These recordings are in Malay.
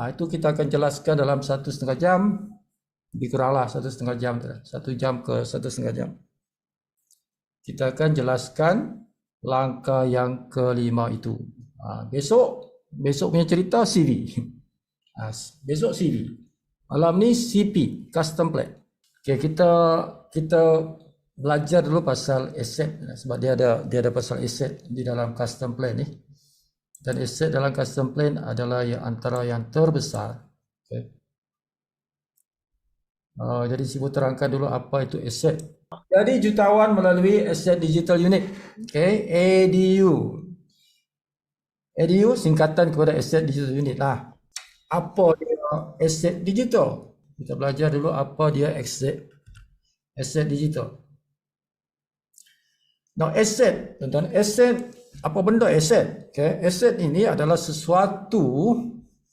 Itu kita akan jelaskan dalam 1,5 jam. Lebih kuranglah 1,5 jam. 1 jam ke 1,5 jam. Kita akan jelaskan langkah yang kelima itu. Besok punya cerita CV. Besok CV. Malam ni CP, Custom Plan. Okay, kita belajar dulu pasal aset, sebab dia ada pasal aset di dalam Custom Plan ni. Dan aset dalam Custom Plan adalah antara yang terbesar. Okay. Jadi saya terangkan dulu apa itu aset. Jadi jutawan melalui Asset Digital Unit, okay, ADU. ADU singkatan kepada Asset Digital Unit lah. Apa dia aset digital? Kita belajar dulu apa dia aset digital. Now aset, tuan-tuan, aset, apa benda aset? Okay, aset ini adalah sesuatu,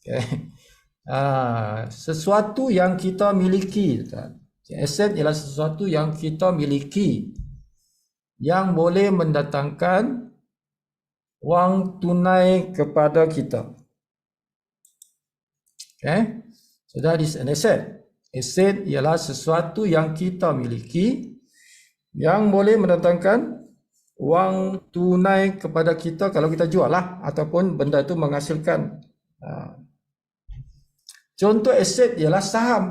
okay, sesuatu yang kita miliki, tuan. Aset ialah sesuatu yang kita miliki yang boleh mendatangkan wang tunai kepada kita. Okay, so that is an asset. Aset ialah sesuatu yang kita miliki yang boleh mendatangkan wang tunai kepada kita kalau kita jual lah, ataupun benda itu menghasilkan. Contoh aset ialah saham.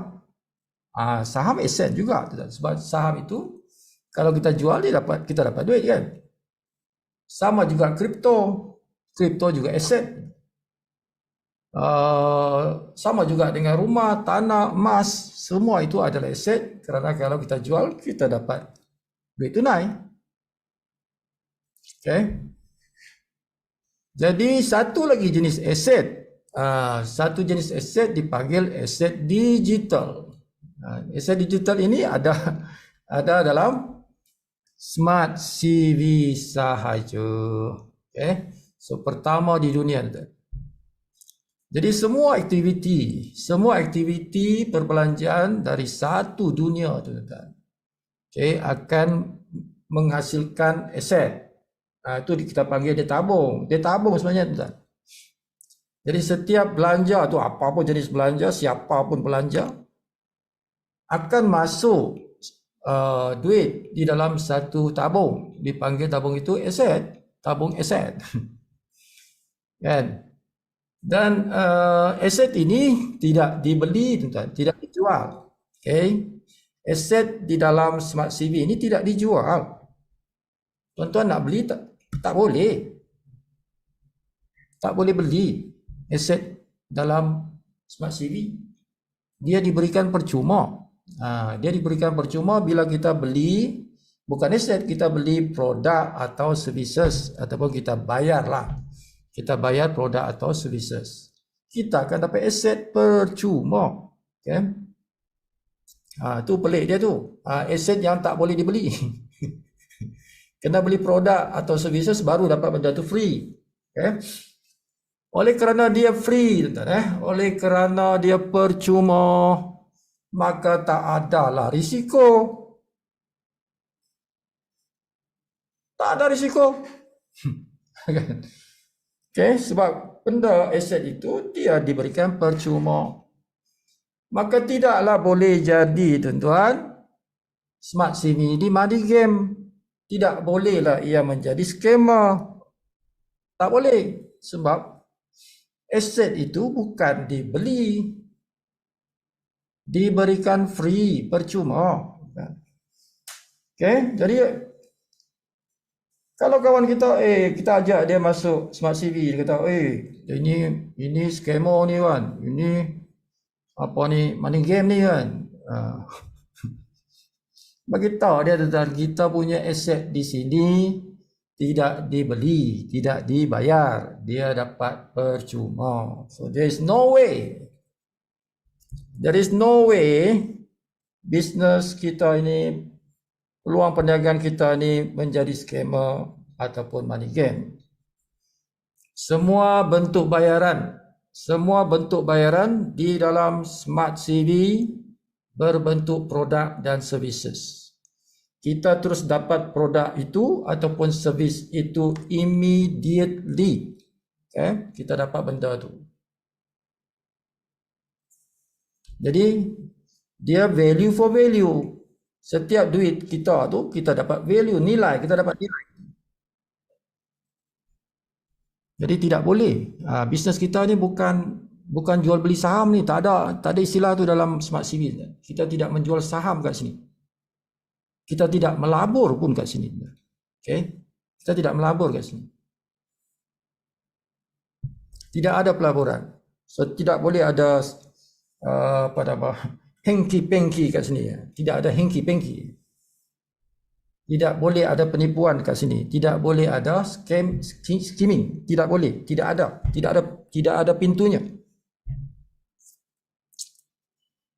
Saham aset juga, sebab saham itu kalau kita jual kita dapat duit kan. Sama juga kripto juga aset. Sama juga dengan rumah, tanah, emas, semua itu adalah aset, kerana kalau kita jual kita dapat duit tunai. Okay. Jadi satu lagi jenis aset, satu jenis aset dipanggil aset digital. Aset digital ini ada dalam Smart CV sahaja. Okay. So pertama di dunia. Jadi semua aktiviti perbelanjaan dari satu dunia, tuan-tuan, okay, akan menghasilkan aset. Itu kita panggil dia tabung. Dia tabung sebenarnya, tuan-tuan. Jadi setiap belanja tu, apapun jenis belanja, siapapun belanja, akan masuk duit di dalam satu tabung. Dipanggil tabung itu aset, tabung aset. Kan? Dan aset ini tidak dibeli, tuan-tuan, tidak dijual. Okay? Aset di dalam Smart CV ini tidak dijual. Tuan-tuan nak beli tak boleh. Tak boleh beli aset dalam Smart CV. Dia diberikan percuma. Dia diberikan percuma bila kita beli, bukan aset, kita beli produk atau services, ataupun kita bayarlah. Kita bayar produk atau services. Kita akan dapat aset percuma. Okay? Tu pelik dia tu. Aset yang tak boleh dibeli. Kena beli produk atau services baru dapat benda tu free. Okay? Oleh kerana dia free, oleh kerana dia percuma, maka tak adalah risiko. Tak ada risiko. Okay, sebab benda aset itu dia diberikan percuma. Maka tidaklah boleh jadi, tuan-tuan, Smart CV ini money game. Tidak bolehlah ia menjadi scammer. Tak boleh. Sebab aset itu bukan dibeli. Diberikan free, percuma. Okay, jadi kalau kawan kita, kita ajak dia masuk Smart CV, dia kata, ini scammer ni kan, ini apa ni, money game ni kan. Bagi tahu dia, kita punya aset di sini tidak dibeli, tidak dibayar, dia dapat percuma. So there is no way bisnes kita ini, peluang perniagaan kita ini menjadi scammer ataupun money game. Semua bentuk bayaran di dalam Smart CV berbentuk produk dan services. Kita terus dapat produk itu ataupun servis itu immediately. Okay? Kita dapat benda tu. Jadi dia value for value. Setiap duit kita tu kita dapat value, nilai, kita dapat nilai. Jadi tidak boleh. Bisnes kita ni bukan jual beli saham ni, tak ada istilah tu dalam Smart CV. Kita tidak menjual saham kat sini. Kita tidak melabur pun kat sini. Okay? Kita tidak melabur kat sini. Tidak ada pelaburan. So tidak boleh ada hengki-pengki kat sini. Tidak ada hengki-pengki. Tidak boleh ada penipuan kat sini. Tidak boleh ada skimming. Tidak boleh. Tidak ada pintunya.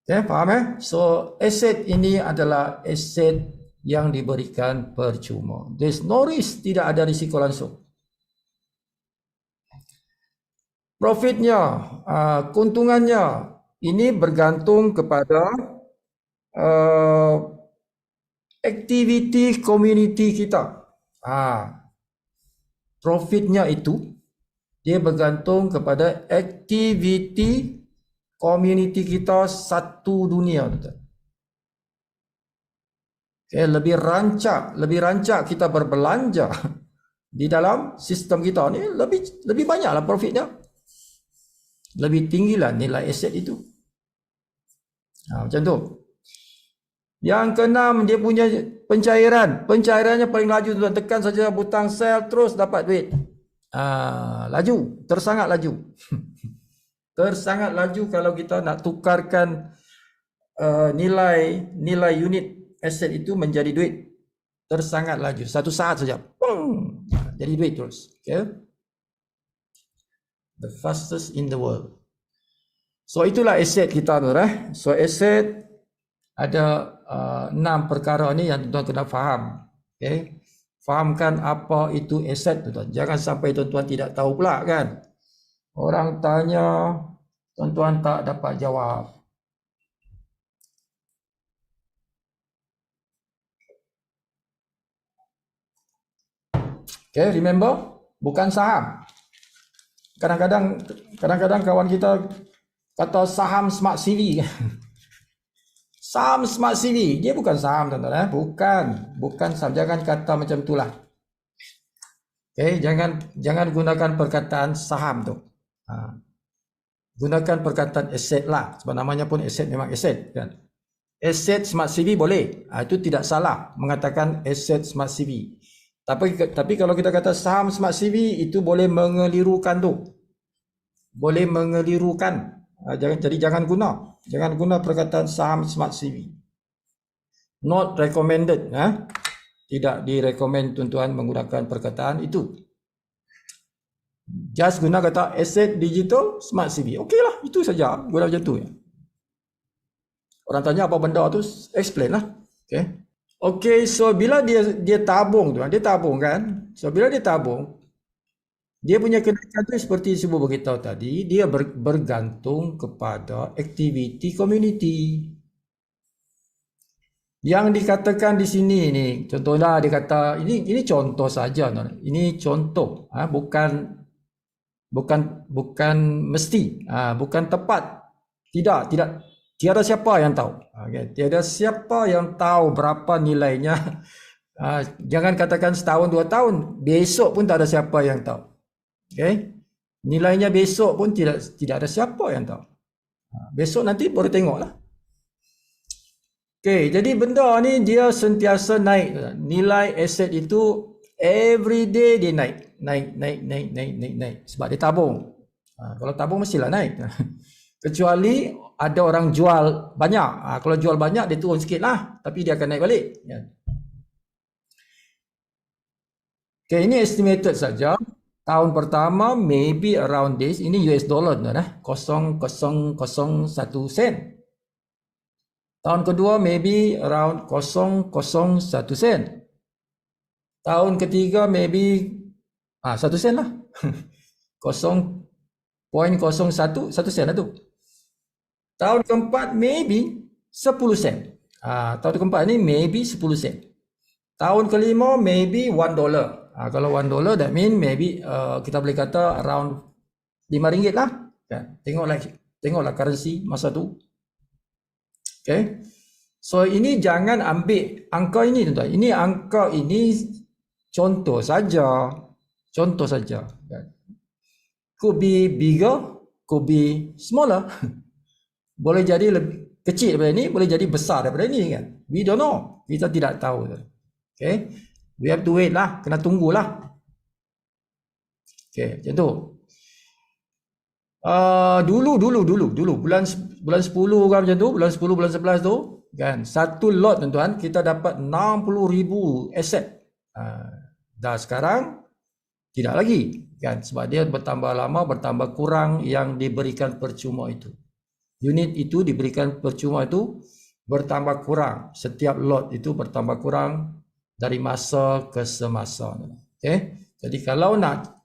Okay, faham So aset ini adalah aset yang diberikan percuma. There's no risk. Tidak ada risiko langsung. Profitnya, keuntungannya ini bergantung kepada aktiviti komuniti kita. Profitnya itu dia bergantung kepada aktiviti komuniti kita satu dunia. Okay, lebih rancak kita berbelanja di dalam sistem kita ni, lebih banyaklah profitnya. Lebih tinggilah nilai aset itu. Macam tu. Yang keenam, dia punya pencairan. Pencairannya paling laju tuan. Tekan saja butang sell, terus dapat duit. Laju. Tersangat laju. Tersangat laju kalau kita nak tukarkan nilai unit aset itu menjadi duit. Tersangat laju. Satu saat saja. Jadi duit terus. Okay. The fastest in the world. So itulah aset kita tu. So aset ada 6 perkara ni yang tuan-tuan kena faham. Okay. Fahamkan apa itu aset tuan-tuan. Jangan sampai tuan-tuan tidak tahu pula kan. Orang tanya, tuan-tuan tak dapat jawab. Okay, remember? Bukan saham. Kadang-kadang kawan kita kata saham Smart CV. Saham Smart CV, dia bukan saham tuan-tuan. Bukan saham. Jangan kata macam itulah. Okay, jangan gunakan perkataan saham tu. Gunakan perkataan aset lah. Sebab namanya pun aset, memang aset kan. Aset Smart CV boleh. Itu tidak salah mengatakan aset Smart CV. Tapi kalau kita kata saham Smart CV, itu boleh mengelirukan tu. Boleh mengelirukan. Jadi jangan guna perkataan saham Smart CV. Not recommended. Tidak direkomend tuan-tuan menggunakan perkataan itu. Just guna kata aset digital Smart CV. Okey lah, itu saja. Guna macam tu. Orang tanya apa benda tu, explain lah. Okay. Okay, so bila dia tabung tu, dia tabung kan. So bila dia tabung, dia punya kenaikan tu seperti Sibu beritahu tadi, dia bergantung kepada aktiviti komuniti. Yang dikatakan di sini ni, contohnya dia kata ini contoh saja, ini contoh, bukan mesti, bukan tepat, tiada siapa yang tahu. Okay. Tiada siapa yang tahu berapa nilainya. Jangan katakan setahun 2 tahun, besok pun tak ada siapa yang tahu. Okay. Nilainya besok pun tidak ada siapa yang tahu. Besok nanti baru tengoklah. Okay, jadi benda ni dia sentiasa naik. Nilai aset itu every day dia naik. Naik. Sebab dia tabung. Kalau tabung mestilah naik. Kecuali ada orang jual banyak. Kalau jual banyak dia turun sikit lah. Tapi dia akan naik balik. Okay, ini estimated saja. Tahun pertama maybe around this. Ini US dollar. 0.001 sen. Tahun kedua maybe around 0.01 sen. Tahun ketiga maybe 1 sen lah. 0.01 sen lah tu. Tahun keempat maybe 10 sen. Tahun keempat ni maybe 10 sen. Tahun kelima maybe $1. Kalau $1 that mean maybe kita boleh kata around RM5 lah. Tengoklah currency masa tu. Okay. So ini jangan ambil angka ini tuan-tuan. Ini angka ini contoh saja. Contoh saja. Could be bigger, could be smaller. Boleh jadi lebih kecil daripada ini, boleh jadi besar daripada ini kan. We don't know. Kita tidak tahu. Okay. We have to wait lah. Kena tunggulah. Okay, macam tu. Dulu bulan 10 kan macam tu, bulan 10 bulan 11 tu kan, satu lot tuan-tuan kita dapat 60,000 aset. Dah sekarang tidak lagi kan, sebab dia bertambah lama bertambah kurang yang diberikan percuma itu. Unit itu diberikan percuma itu bertambah kurang, setiap lot itu bertambah kurang dari masa ke semasa. Okay? Jadi kalau nak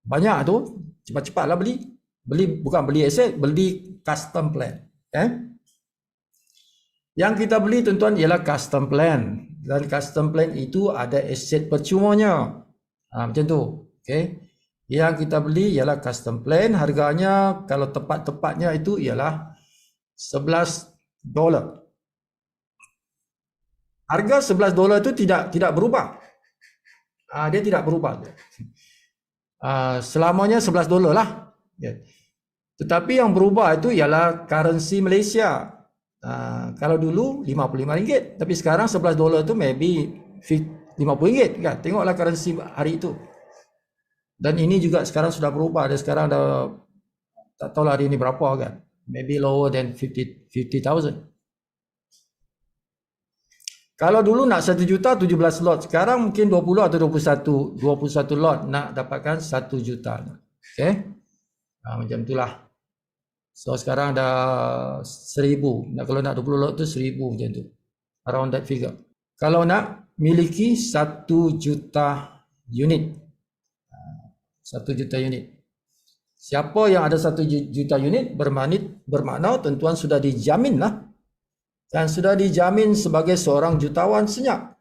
banyak tu cepat-cepatlah beli bukan beli aset, beli custom plan. Yang kita beli tuan-tuan ialah custom plan, dan custom plan itu ada aset percumanya. Macam tu. Okay. Yang kita beli ialah custom plan, harganya kalau tepat-tepatnya itu ialah $11. Harga $11 itu tidak berubah. Dia tidak berubah. Selamanya $11 lah. Tetapi yang berubah itu ialah currency Malaysia. Kalau dulu RM55, tapi sekarang $11 itu maybe RM50 kan. Tengoklah currency hari itu. Dan ini juga sekarang sudah berubah. Dan sekarang dah tak tahu hari ini berapa kan. Maybe lower than 50,000. Kalau dulu nak 1 juta 17 lot, sekarang mungkin 20 atau 21 lot nak dapatkan 1 juta. Okay. Macam itulah. So sekarang dah 1,000. Kalau nak 20 lot tu 1,000 macam tu. Around that figure. Kalau nak miliki 1 juta unit. 1 juta unit. Siapa yang ada 1 juta unit bermakna tuan-tuan sudah dijamin lah. Dan sudah dijamin sebagai seorang jutawan senyap.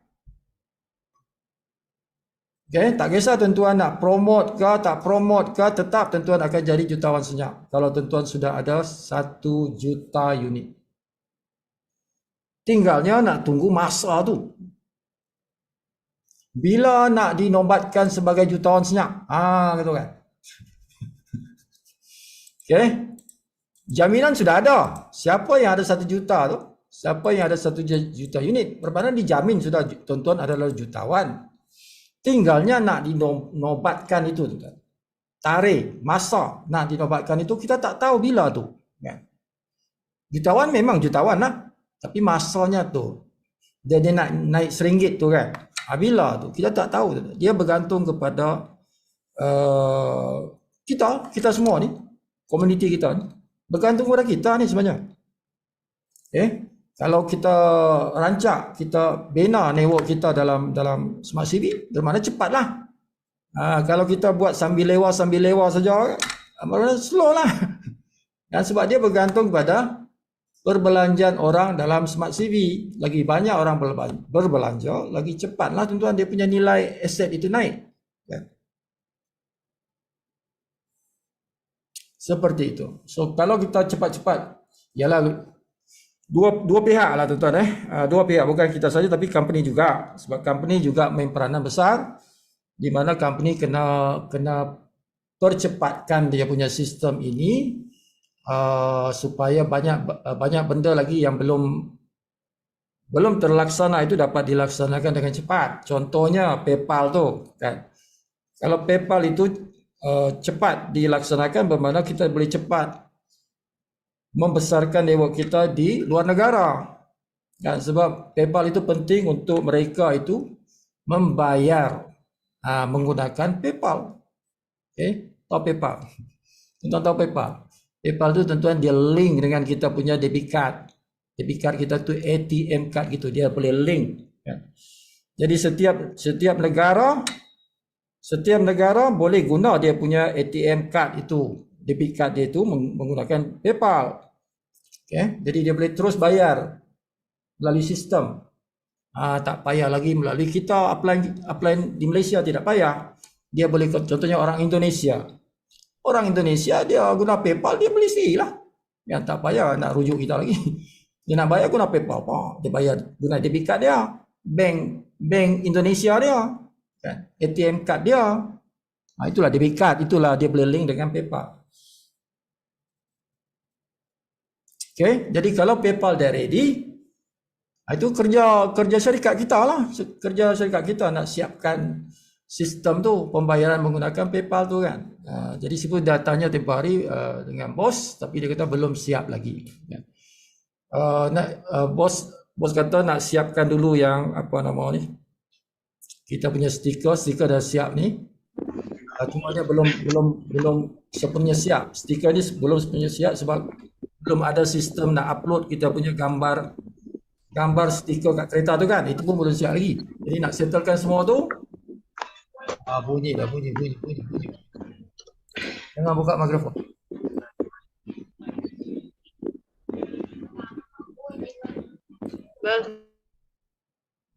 Okay, tak kisah tuan-tuan nak promote ke tak promote ke, tetap tuan-tuan akan jadi jutawan senyap kalau tuan-tuan sudah ada 1 juta unit. Tinggalnya nak tunggu masa tu. Bila nak dinobatkan sebagai jutawan senyap? Gitu kan. Okay. Jaminan sudah ada. Siapa yang ada 1 juta tu? Siapa yang ada 1 juta unit? Bermakna dijamin sudah tuan-tuan adalah jutawan. Tinggalnya nak dinobatkan itu. Tarikh, masa nak dinobatkan itu kita tak tahu bila tu. Jutawan memang jutawan lah. Tapi masanya tu. Dia nak naik RM1 tu kan. Bila tu? Kita tak tahu. Dia bergantung kepada kita semua ni. Komuniti kita ni. Bergantung kepada kita ni sebenarnya. Kalau kita rancak, kita bina network kita dalam Smart CV, bermakna cepatlah. Kalau kita buat sambil lewa saja, bermakna slow lah. Dan sebab dia bergantung kepada perbelanjaan orang dalam Smart CV. Lagi banyak orang berbelanja, lagi cepatlah tuan-tuan dia punya nilai aset itu naik. Seperti itu. So kalau kita cepat-cepat, ialah dua pihak lah tuan-tuan. Dua pihak, bukan kita saja tapi company juga. Sebab company juga main peranan besar, di mana company kena percepatkan dia punya sistem ini supaya banyak benda lagi yang belum terlaksana itu dapat dilaksanakan dengan cepat. Contohnya PayPal tu kan. Kalau PayPal itu cepat dilaksanakan, bermakna kita boleh cepat membesarkan network kita di luar negara. Dan sebab PayPal itu penting untuk mereka itu membayar menggunakan PayPal. Tahu PayPal? Tuan-tuan tahu PayPal? PayPal itu tuan-tuan dia link dengan kita punya debit card. Debit card kita tu ATM card gitu, dia boleh link. Jadi setiap negara boleh guna dia punya ATM card itu, debit card dia itu menggunakan PayPal. Jadi dia boleh terus bayar melalui sistem. Tak payah lagi melalui kita apply di Malaysia, tidak payah. Dia boleh, contohnya orang Indonesia. Orang Indonesia dia guna PayPal, dia beli sendiri lah. Tak payah nak rujuk kita lagi. Dia nak bayar guna PayPal apa? Dia bayar guna debit card dia, bank Indonesia dia, kan? ATM card dia. Itulah debit card, itulah dia boleh link dengan PayPal. Okay, jadi kalau PayPal dah ready, itu kerja syarikat kita lah. Kerja syarikat kita nak siapkan sistem tu, pembayaran menggunakan PayPal tu kan. Jadi sebut datanya tempoh hari dengan bos, tapi dia kata belum siap lagi. Bos kata nak siapkan dulu yang apa nama ni, kita punya stiker dah siap ni. Cuma dia belum sepenuhnya siap. Stiker ni belum sepenuhnya siap sebab belum ada sistem nak upload kita punya gambar stiker kat kereta tu kan. Itu pun belum siap lagi. Jadi nak settlekan semua tu. Bunyi. Jangan buka mikrofon.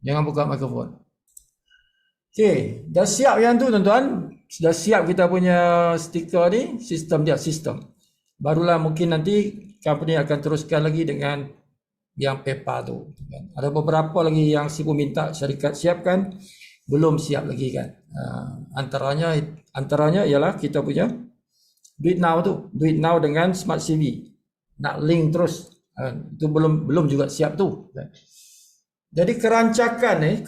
Jangan buka mikrofon. Okey, dah siap yang tu tuan-tuan. Sudah siap kita punya stiker ni, sistem. Barulah mungkin nanti company akan teruskan lagi dengan yang PayPal tu. Ada beberapa lagi yang Sipu minta syarikat siapkan, belum siap lagi kan. Antaranya ialah kita punya Do It Now dengan Smart CV. Nak link terus. Itu belum juga siap tu. Jadi kerancakan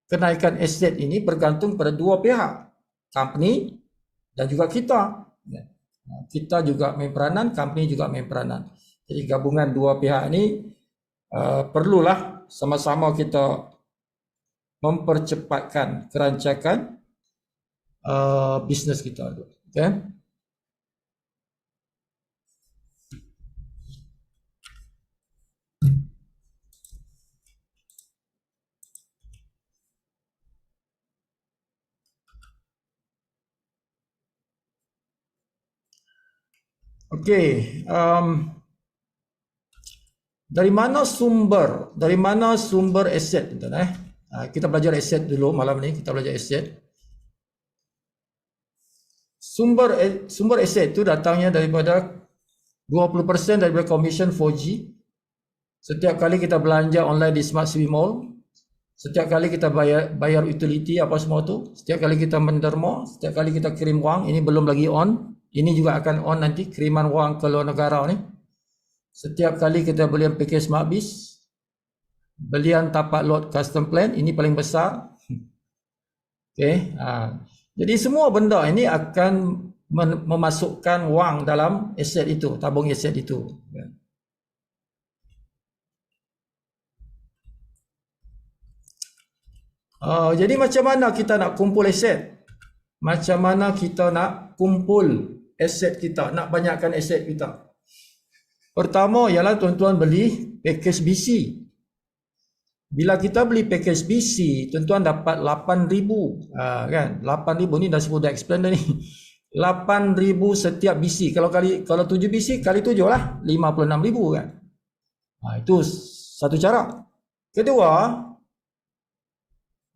kenaikan aset ini bergantung pada dua pihak, company dan juga kita. Kita juga main peranan, company juga main peranan. Jadi gabungan dua pihak ini perlulah sama-sama kita mempercepatkan kerancakan bisnes kita. Okay? Okey, dari mana sumber aset tuan-tuan kita belajar aset dulu malam ni, kita belajar aset. Sumber aset itu datangnya daripada 20% daripada commission 4G. Setiap kali kita belanja online di Smart CV Mall, setiap kali kita bayar utility apa semua tu, setiap kali kita menderma, setiap kali kita kirim wang, ini belum lagi on. Ini juga akan on nanti, kiriman wang ke luar negara ni. Setiap kali kita belian package SmartBiz, belian tapak lot custom plan, ini paling besar. Okay. Jadi semua benda ini akan memasukkan wang dalam aset itu, tabung aset itu. Jadi macam mana kita nak kumpul aset? Macam mana kita nak kumpul aset kita, nak banyakkan aset kita? Pertama ialah tuan-tuan beli package BC. Bila kita beli package BC, tuan-tuan dapat 8,000 kan? 8,000 ni dah sebut dah explain dah ni. 8,000 setiap BC. Kalau 7 BC kali 7 lah, 56,000 kan? Itu satu cara. Kedua,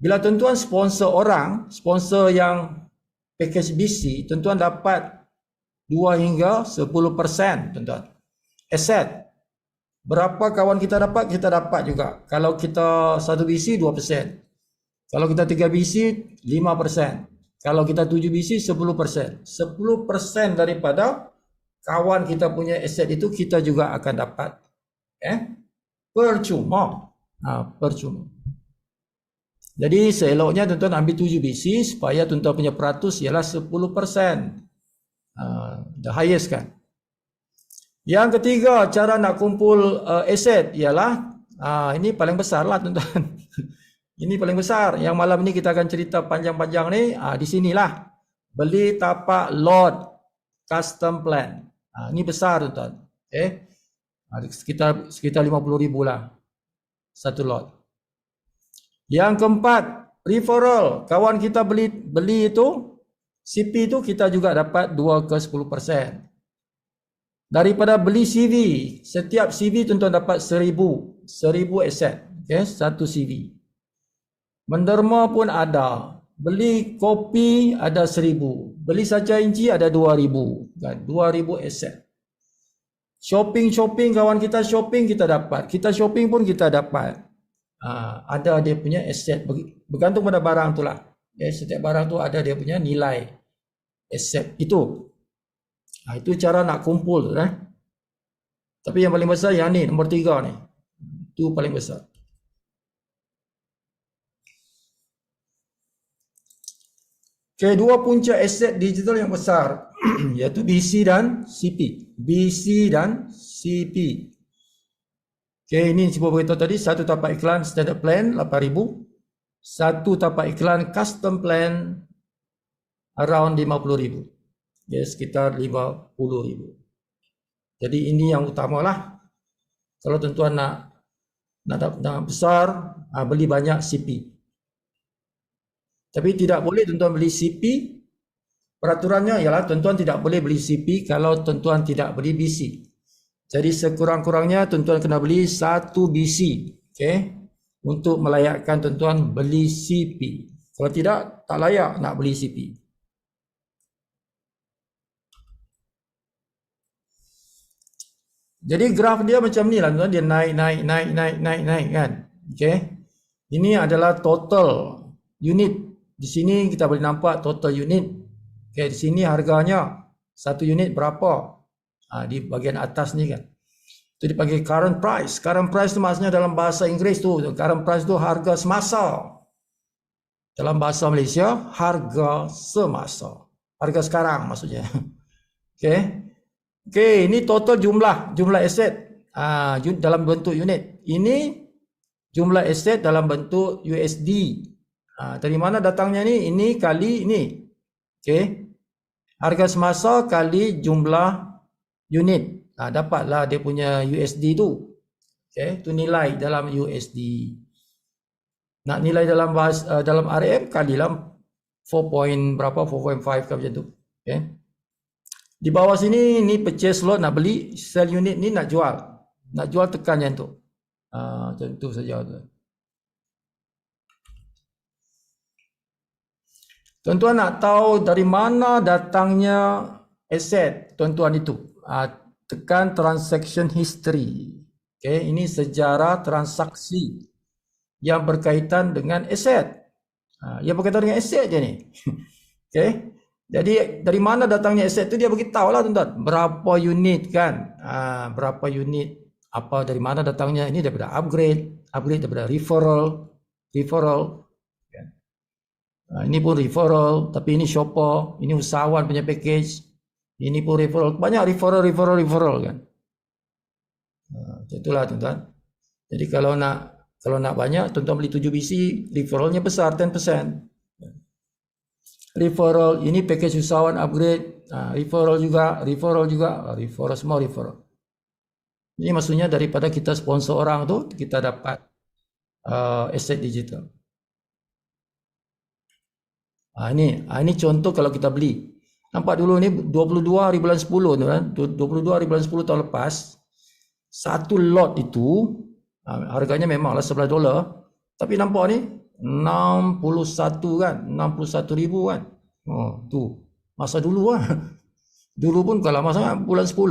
bila tuan-tuan sponsor yang package BC, tuan-tuan dapat 2 hingga 10% tuan-tuan. Aset. Berapa kawan kita dapat? Kita dapat juga. Kalau kita 1 BC 2%. Kalau kita 3 BC 5%. Kalau kita 7 BC 10%. 10% daripada kawan kita punya aset itu kita juga akan dapat. Percuma. Percuma. Jadi seeloknya tuan-tuan ambil 7 BC supaya tuan-tuan punya peratus ialah 10%. The highest kan. Yang ketiga, cara nak kumpul aset ialah ini paling besar lah tuan-tuan. Ini paling besar. Yang malam ni kita akan cerita panjang-panjang ni, di sinilah. Beli tapak lot custom plan. Ini besar tuan-tuan. Sekitar 50,000 lah satu lot. Yang keempat, referral. Kawan kita beli itu, CP itu kita juga dapat 2 ke 10%. Daripada beli CV, setiap CV tuan-tuan dapat 1,000 aset. Satu CV. Menderma pun ada. Beli kopi ada 1,000. Beli saja inci ada 2,000. Kan? 2,000 aset. Shopping kawan kita shopping kita dapat. Kita shopping pun kita dapat. Ada dia punya aset bergantung pada barang tu lah. Setiap barang tu ada dia punya nilai aset itu. Itu cara nak kumpul tu lah. Tapi yang paling besar yang ni nombor 3 ni. Itu paling besar. Okay, dua punca aset digital yang besar iaitu BC dan CP. BC dan CP. Okay, ini cuba beritahu tadi, satu tapak iklan standard plan 8,000, satu tapak iklan custom plan around 50,000. Ya, sekitar 50,000. Jadi ini yang utamalah. Kalau tuan-tuan nak besar, beli banyak CP. Tapi tidak boleh tuan-tuan beli CP. Peraturannya ialah tuan-tuan tidak boleh beli CP kalau tuan-tuan tidak beli BC. Jadi sekurang-kurangnya tuan-tuan kena beli 1 BC, okay, untuk melayakkan tuan-tuan beli CP. Kalau tidak, tak layak nak beli CP. Jadi graf dia macam ni lah tuan-tuan, dia naik kan. Okay. Ini adalah total unit. Di sini kita boleh nampak total unit. Okay, di sini harganya satu unit berapa? Di bahagian atas ni kan. Itu dipanggil current price. Current price tu maksudnya dalam bahasa Inggeris tu, current price tu harga semasa. Dalam bahasa Malaysia, harga semasa. Harga sekarang maksudnya. Okay. Okay, ini total jumlah aset dalam bentuk unit. Ini jumlah aset dalam bentuk USD. Dari mana datangnya ni? Ini kali ini. Okay. Harga semasa kali jumlah unit. Dapatlah dia punya USD tu. Okay. Itu nilai dalam USD. Nak nilai dalam RM kalilah 4 berapa? 4.5 ke macam tu. Okay. Di bawah sini ni purchase lot nak beli, sell unit ni nak jual. Nak jual tekan yang tu. Macam tu saja tu. Tuan-tuan nak tahu dari mana datangnya aset tuan-tuan itu. Tekan transaction history. Okay, ini sejarah transaksi yang berkaitan dengan aset. Yang berkaitan dengan aset je ni. Okay. Jadi dari mana datangnya aset tu dia beritahu lah tuan-tuan. Berapa unit kan. Berapa unit. Apa dari mana datangnya. Ini daripada upgrade. Upgrade daripada referral. Ini pun referral. Tapi ini shopper. Ini usahawan punya package. Ini pun referral. Banyak referral kan. Itulah tuan-tuan. Jadi kalau nak banyak tuan-tuan beli 7 BC. Referralnya besar 10%. Referral, ini package usahawan upgrade, referral juga, referral semua referral. Ini maksudnya daripada kita sponsor orang tu, kita dapat aset digital. Ini contoh kalau kita beli. Nampak dulu ni 22 hari bulan 10 tu kan, 22 hari bulan 10 tahun lepas, satu lot itu, harganya memanglah $11, tapi nampak ni, 61 kan, 61,000 kan. Tu masa dulu lah. Dulu pun kalau masa bulan 10.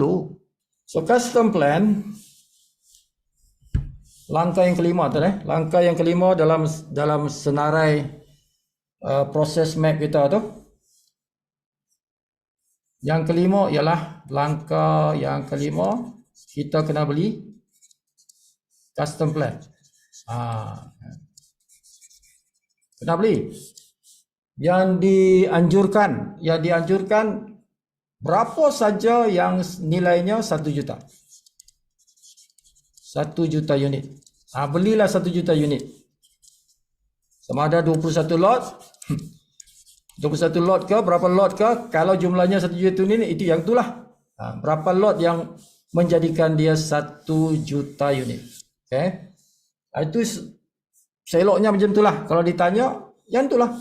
So custom plan langkah yang kelima tadi, langkah yang kelima dalam senarai proses map kita tu. Yang kelima ialah langkah yang kelima, kita kena beli custom plan. Kena beli. Yang dianjurkan berapa saja yang nilainya 1 juta. 1 juta unit. Belilah 1 juta unit. Sama ada 21 lot. 21 lot ke, berapa lot ke? Kalau jumlahnya 1 juta unit, itu yang itulah. Berapa lot yang menjadikan dia 1 juta unit. Okay. Itu seloknya macam itulah. Kalau ditanya, yang itulah.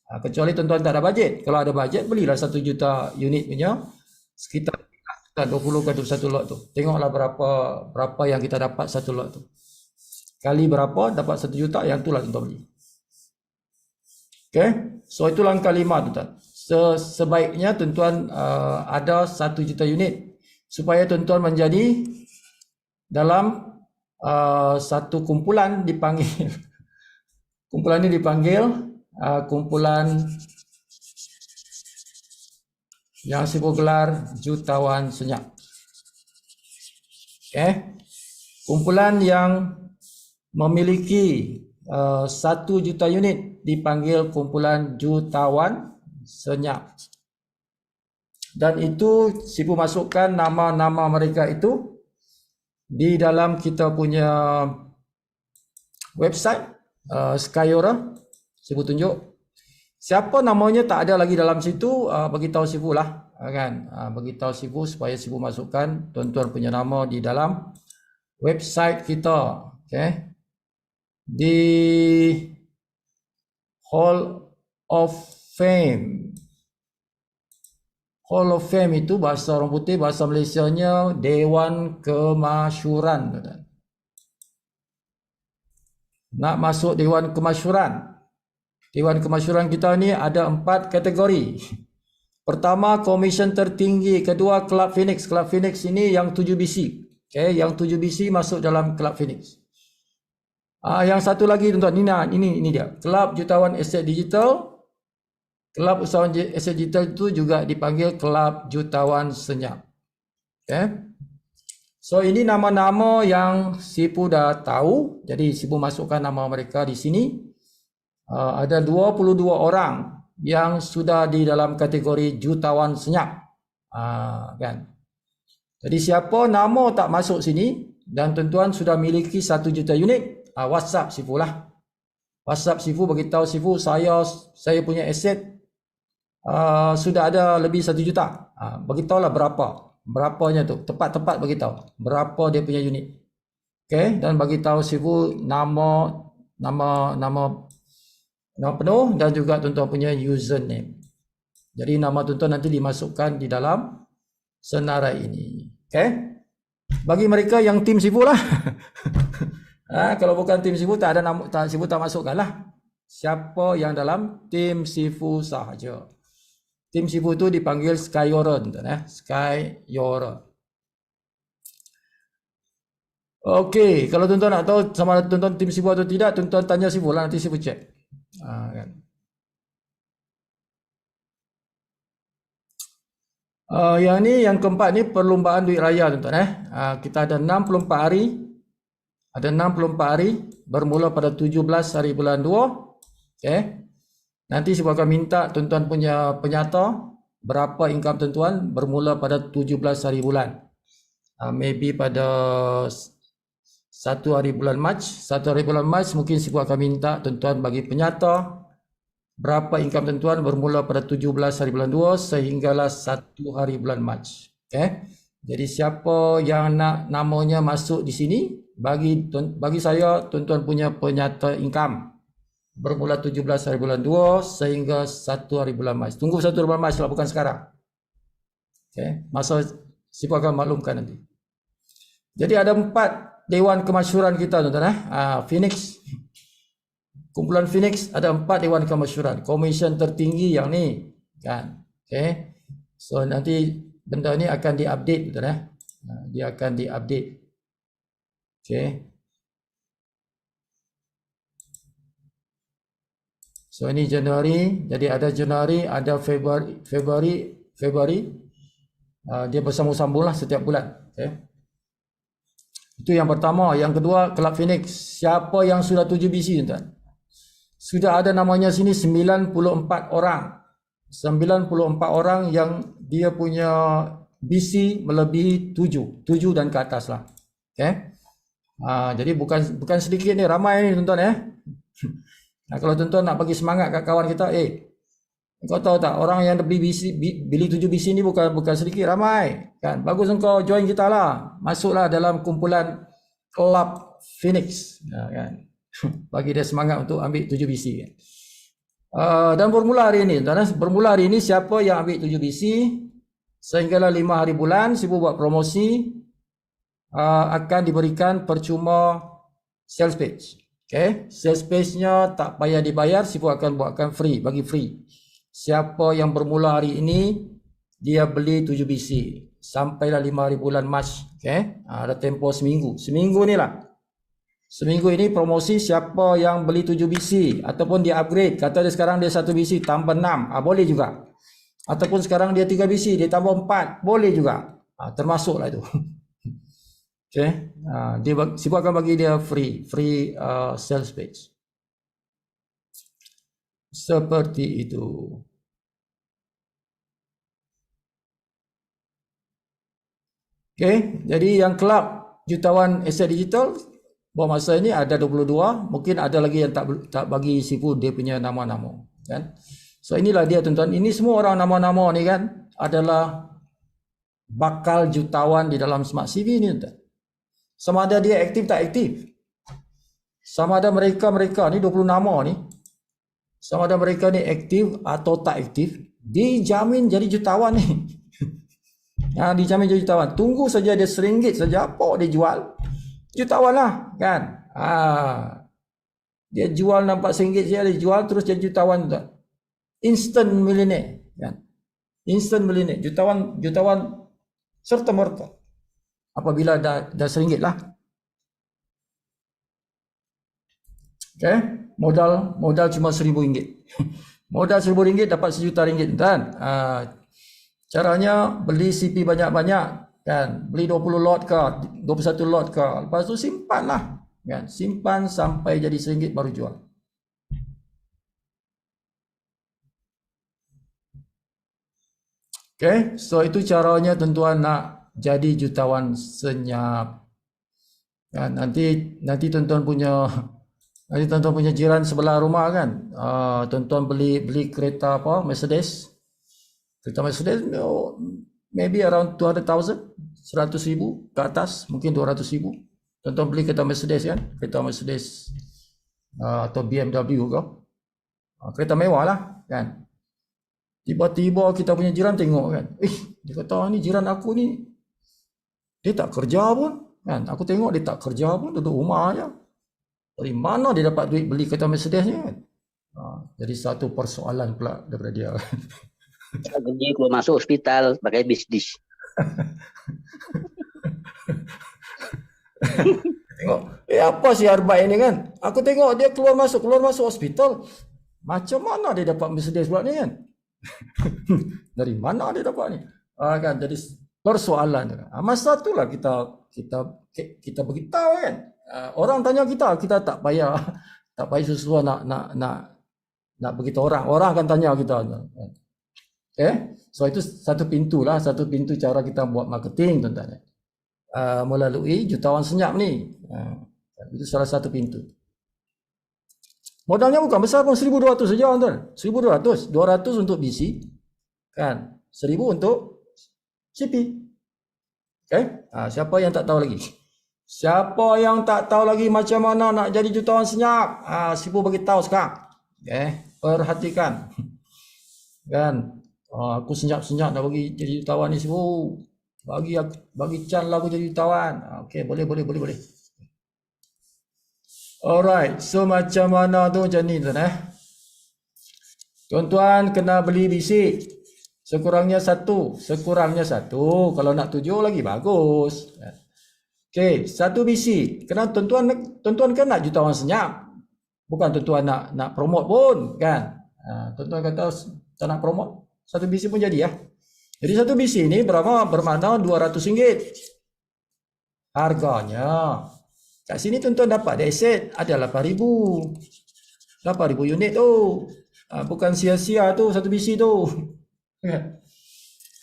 Kecuali tuan-tuan tak ada bajet. Kalau ada bajet, belilah 1 juta unit punya. Sekitar 20 ke 21 lot tu. Tengoklah berapa yang kita dapat 1 lot tu. Kali berapa, dapat 1 juta, yang itulah tuan-tuan beli. Okay. So, itu langkah 5 tuan-tuan. Sebaiknya tuan-tuan ada 1 juta unit. supaya tuan-tuan menjadi dalam satu kumpulan dipanggil kumpulan ini dipanggil kumpulan yang sibuk gelar jutawan senyap. Kumpulan yang memiliki 1 juta unit dipanggil kumpulan jutawan senyap. Dan itu Sifu masukkan nama-nama mereka itu di dalam kita punya website Skyora. Sifu tunjuk. Siapa namanya tak ada lagi dalam situ, beritahu Sifu lah, kan? Beritahu Sifu supaya Sifu masukkan tuan-tuan punya nama di dalam website kita, okay? Di Hall of Fame. Hall of Fame itu bahasa orang putih, bahasa Malaysianya Dewan Kemasyuran. Nak masuk Dewan Kemasyuran. Dewan Kemasyuran kita ni ada 4 kategori. Pertama, komisen tertinggi. Kedua, Kelab Phoenix. Kelab Phoenix ini yang 7BC. Okay, yang 7BC masuk dalam Kelab Phoenix. Yang satu lagi tuan-tuan, ini dia. Kelab Jutawan Aset Digital. Kelab Usahawan Aset Digital itu juga dipanggil Kelab Jutawan Senyap. Okay. So ini nama-nama yang Sifu dah tahu. Jadi Sifu masukkan nama mereka di sini. Ada 22 orang yang sudah di dalam kategori jutawan senyap. Kan. Jadi siapa nama tak masuk sini dan tuan-tuan sudah miliki 1 juta unit, WhatsApp Sifu lah. WhatsApp Sifu, beritahu Sifu saya punya aset sudah ada lebih 1 juta. Beritahulah berapanya tu, tepat beritahu berapa dia punya unit. Okay, dan beritahu Sifu nama penuh dan juga tuan-tuan punya username. Jadi nama tuan-tuan nanti dimasukkan di dalam senarai ini. Okay, bagi mereka yang tim Sifu lah. Kalau bukan tim Sifu tak ada nama, Sifu tak masukkan lah. Siapa yang dalam tim Sifu sahaja. Tim Sifu itu dipanggil Skyora, tuan-tuan. Skyora. Okey, kalau tuan-tuan nak tahu sama ada tuan-tuan tim Sifu atau tidak, tuan-tuan tanya Sifu lah, nanti Sifu cek. Kan. Yang ni, yang keempat ni perlumbaan duit raya, tuan-tuan. Kita ada 64 hari. Ada 64 hari bermula pada 17 hari bulan 2. Okay. Nanti Sifu akan minta tuan-tuan punya penyata berapa income tuan-tuan bermula pada 17 hari bulan. Maybe pada 1 hari bulan Mac. 1 hari bulan Mac mungkin Sifu akan minta tuan-tuan bagi penyata berapa income tuan-tuan bermula pada 17 hari bulan 2 sehinggalah 1 hari bulan Mac. Okay. Jadi siapa yang nak namanya masuk di sini, bagi saya tuan-tuan punya penyata income bermula 17 hari bulan 2 sehingga 1 hari bulan Mac. Tunggu 1 hari bulan Mac lah, bukan sekarang. Okay. Masa Sifu akan maklumkan nanti. Jadi ada 4 dewan kemasyuran kita, tuan-tuan. Phoenix. Kumpulan Phoenix ada 4 dewan kemasyuran. Komisen tertinggi yang ni. Kan. Okay. So nanti benda ni akan diupdate, tuan-tuan. Dia akan diupdate. Okay. So ini Januari, jadi ada Januari, ada Februari. Dia bersambung-sambung lah setiap bulan. Okay. Itu yang pertama. Yang kedua, Kelab Phoenix. Siapa yang sudah 7BC, tuan-tuan? Sudah ada namanya sini 94 orang. 94 orang yang dia punya BC melebihi 7 dan ke atas lah. Okay. Jadi bukan sedikit ni, ramai ni, tuan-tuan. Kalau tuan-tuan nak bagi semangat kat kawan kita, kau tahu tak, orang yang beli 7BC ni bukan sedikit, ramai. Kan? Bagus engkau join kita lah. Masuklah dalam kumpulan Kelab Phoenix. Kan? Bagi dia semangat untuk ambil 7BC. Dan bermula hari ini, tuan-tuan. Bermula hari ini siapa yang ambil 7BC, sehinggalah 5 hari bulan, Sifu buat promosi, akan diberikan percuma sales page. Okay, sales page-nya tak payah dibayar, Sifu akan buatkan free, bagi free. Siapa yang bermula hari ini, dia beli 7BC. sampailah 5 hari bulan Mac. Okay? Ada tempoh seminggu. Seminggu ni lah. Seminggu ini promosi siapa yang beli 7 BC ataupun dia upgrade. Kata dia sekarang dia 1 BC tambah 6. Boleh juga. Ataupun sekarang dia 3 BC dia tambah 4. Boleh juga. Termasuklah itu. Okay. Sibuk akan bagi dia free sales page. Seperti itu. Okay. Jadi yang kelab jutawan aset digital buat masa ini ada 22, mungkin ada lagi yang tak bagi sipu dia punya nama-nama, kan? So inilah dia tuan-tuan, ini semua orang nama-nama ni kan adalah bakal jutawan di dalam Smart CV ni tuan. Sama ada dia aktif tak aktif. Sama ada mereka ni 20 nama ni, sama ada mereka ni aktif atau tak aktif, dijamin jadi jutawan ni. Dijamin jadi jutawan. Tunggu saja dia RM1 saja apa dia jual. Jutawan lah kan. Dia jual nampak RM1 saja, dia jual terus jadi jutawan tuan. Instant millionaire kan. Instant millionaire, jutawan serta merta. Apabila dah RM1 lah. Okay, modal cuma RM1,000. Modal RM1,000 dapat RM1,000,000 tuan. Caranya beli CP banyak-banyak kan, beli 20 lot ke, 21 lot ke, lepas tu simpan lah kan, simpan sampai jadi RM1 baru jual. Okay, so itu caranya tuan-tuan nak jadi jutawan senyap kan. Nanti tuan-tuan punya jiran sebelah rumah kan, tuan-tuan beli kereta apa, Mercedes maybe around 200,000, 100,000 ke atas, mungkin 200,000. Tuan-tuan beli kereta Mercedes kan, kereta Mercedes atau BMW ke, kereta mewah lah kan. Tiba-tiba kita punya jiran tengok kan, dia kata ni jiran aku ni dia tak kerja pun kan. Aku tengok dia tak kerja pun, duduk rumah aja. Dari mana dia dapat duit beli kereta Mercedes ni kan? Jadi satu persoalan pula daripada dia. Kerja keluar masuk hospital pakai bisnis. Tengok, apa si Arbaik ni kan? Aku tengok dia keluar masuk hospital. Macam mana dia dapat Mercedes pula ni kan? Dari mana dia dapat ni? Kan jadi persoalan. Masa itulah kita beritahu kan. Orang tanya kita tak payah susah nak beritahu orang. Orang akan tanya kita. So itu satu pintu cara kita buat marketing tuan-tuan. Melalui jutawan senyap ni. Itu salah satu pintu. Modalnya bukan besar pun, 1,200 saja tuan. 1,200, 200 untuk BC kan, 1,000 untuk CP. Okay? Siapa yang tak tahu lagi? Siapa yang tak tahu lagi macam mana nak jadi jutawan senyap? Sipu bagi tahu sekarang. Perhatikan. Kan? Aku senyap-senyap nak bagi jadi jutawan ni sipu. Bagi can lah aku jadi jutawan. Okay, boleh. Alright, so macam mana tu macam ni tuan Tuan-tuan kena beli BC. Sekurangnya satu. Kalau nak 7 lagi bagus. Okay, 1 BC. Kerana tuan-tuan kan nak jutawan senyap. Bukan tuan-tuan nak promote pun kan. Tuan-tuan kata tak nak promote, 1 BC pun jadi ya. Jadi 1 BC ni bermakna RM200. Harganya. Kat sini tuan-tuan dapat aset ada 8,000 unit tu. Bukan sia-sia tu 1 BC tu.